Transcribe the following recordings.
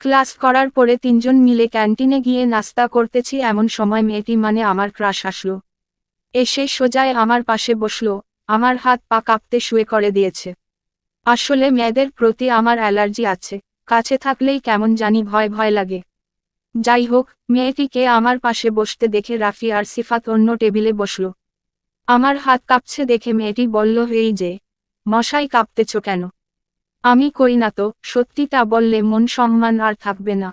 Class করার পরে তিনজন মিলে ক্যান্টিনে গিয়ে নাস্তা করতেছি, এমন সময় মেয়েটি মানে আমার ক্রাশ আসলো। এসে সোজায় আমার পাশে বসলো, আমার হাত পা কাঁপতে শুয়ে করে দিয়েছে। আসলে মেয়েদের প্রতি আমার অ্যালার্জি আছে, কাছে থাকলেই কেমন জানি ভয় ভয় লাগে। যাই হোক, মেয়েটিকে আমার পাশে বসতে দেখে রাফি আর সিফাত অন্য টেবিলে বসলো। আমার হাত কাঁপছে দেখে মেয়েটি বলল, এই যে মশাই, কাঁপতেছ কেন? আমি কই না তো, সত্যিটা বললে মন সম্মান আর থাকবে না।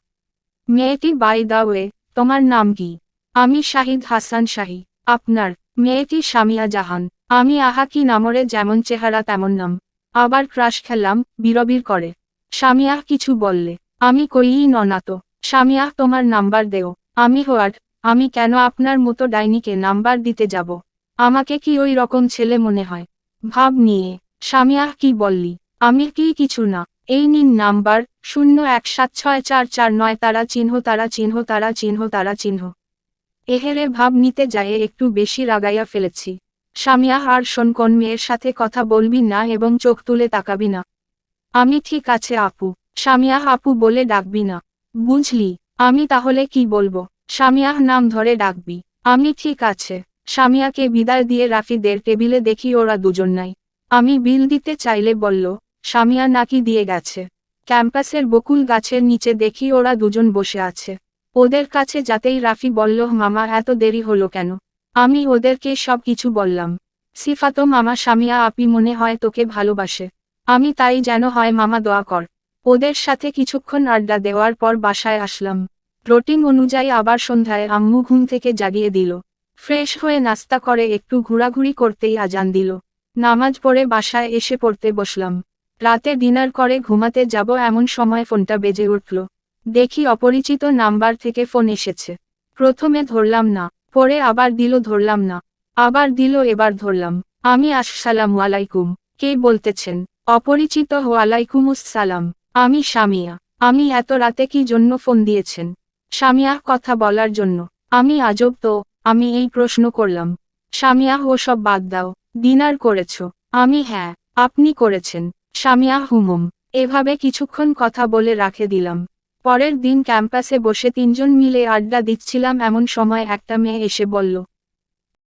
মেয়েটি, বাই দা ওয়ে, তোমার নাম কি? আমি শাহিদ হাসান শাহী। আপনার? মেয়েটি, সামিয়া জাহান। আমি, আহা কি নামরে, যেমন চেহারা তেমন নাম। আবার ক্রাশ খেলাম, বিড়বিড় করে। সামিয়া কিছু বললে? আমি কইই না তো। সামিয়া, তোমার নাম্বার দেও। আমি, হোয়াট? আমি কেন আপনার মতো ডাইনিকে নাম্বার দিতে যাব? আমাকে কি ওই রকম ছেলে মনে হয়? ভাব নিয়ে। সামিয়া, কি বললি? আমি কি কিছু না। এই নিন নাম্বার, 01764449 তারা চিহ্ন তারা চিহ্ন তারা চিহ্ন তারা চিহ্ন। এহেরে, ভাব নিতে যায় একটু বেশি রাগাইয়া ফেলেছি। সামিয়া, আর শোন, কোন মেয়ের সাথে কথা বলবি না এবং চোখ তুলে তাকাবি না। আমি, ঠিক আছে আপু। সামিয়া, আপু বলে ডাকবি না, বুঝলি? আমি তাহলে কি বলবো? সামিয়া, নাম ধরে ডাকবি। আমি, ঠিক আছে। সামিয়াকে বিদায় দিয়ে রাফিদের টেবিলে দেখি ওরা দুজন নাই। আমি বিল দিতে চাইলে বলল, সামিয়া নাকি দিয়ে গেছে। ক্যাম্পাসের বকুল গাছের নিচে দেখি ওরা দুজন বসে আছে। ওদের কাছে যাতেই রাফি বলল, মামা এত দেরি হলো কেন? আমি ওদেরকে সব কিছু বললাম। সিফাতো, মামা সামিয়া আপি মনে হয় তোকে ভালোবাসে। আমি, তাই যেন হয় মামা, দোয়া কর। ওদের সাথে কিছুক্ষণ আড্ডা দেওয়ার পর বাসায় আসলাম। রুটিন অনুযায়ী আবার সন্ধ্যায় আম্মু ঘুম থেকে জাগিয়ে দিল। ফ্রেশ হয়ে নাস্তা করে একটু ঘোরাঘুরি করতেই আজান দিল। নামাজ পড়ে বাসায় এসে পড়তে বসলাম। রাতে ডিনার করে ঘুমাতে যাব এমন সময় ফোনটা বেজে উঠল। দেখি অপরিচিত নাম্বার থেকে ফোন এসেছে। প্রথমে ধরলাম না, পরে আবার দিল, ধরলাম না, আবার দিল, এবার ধরলাম। আমি, আসসালামু আলাইকুম। কে বলতেছেন? অপরিচিত। ওয়ালাইকুমুস সালাম। আমি সামিয়া। আমি, এত রাতে কি জন্য ফোন দিয়েছেন? সামিয়া, কথা বলার জন্য। আমি, আজব তো, আমি এই প্রশ্ন করলাম। সামিয়া, ও সব বাদ দাও। ডিনার করেছো? আমি, হ্যাঁ। আপনি করেছেন? সামিয়া, হুমুম। এভাবে কিছুক্ষণ কথা বলে রাখে দিলাম। পরের দিন ক্যাম্পাসে বসে তিনজন মিলে আড্ডা দিচ্ছিলাম এমন সময় একটা মেয়ে এসে বলল,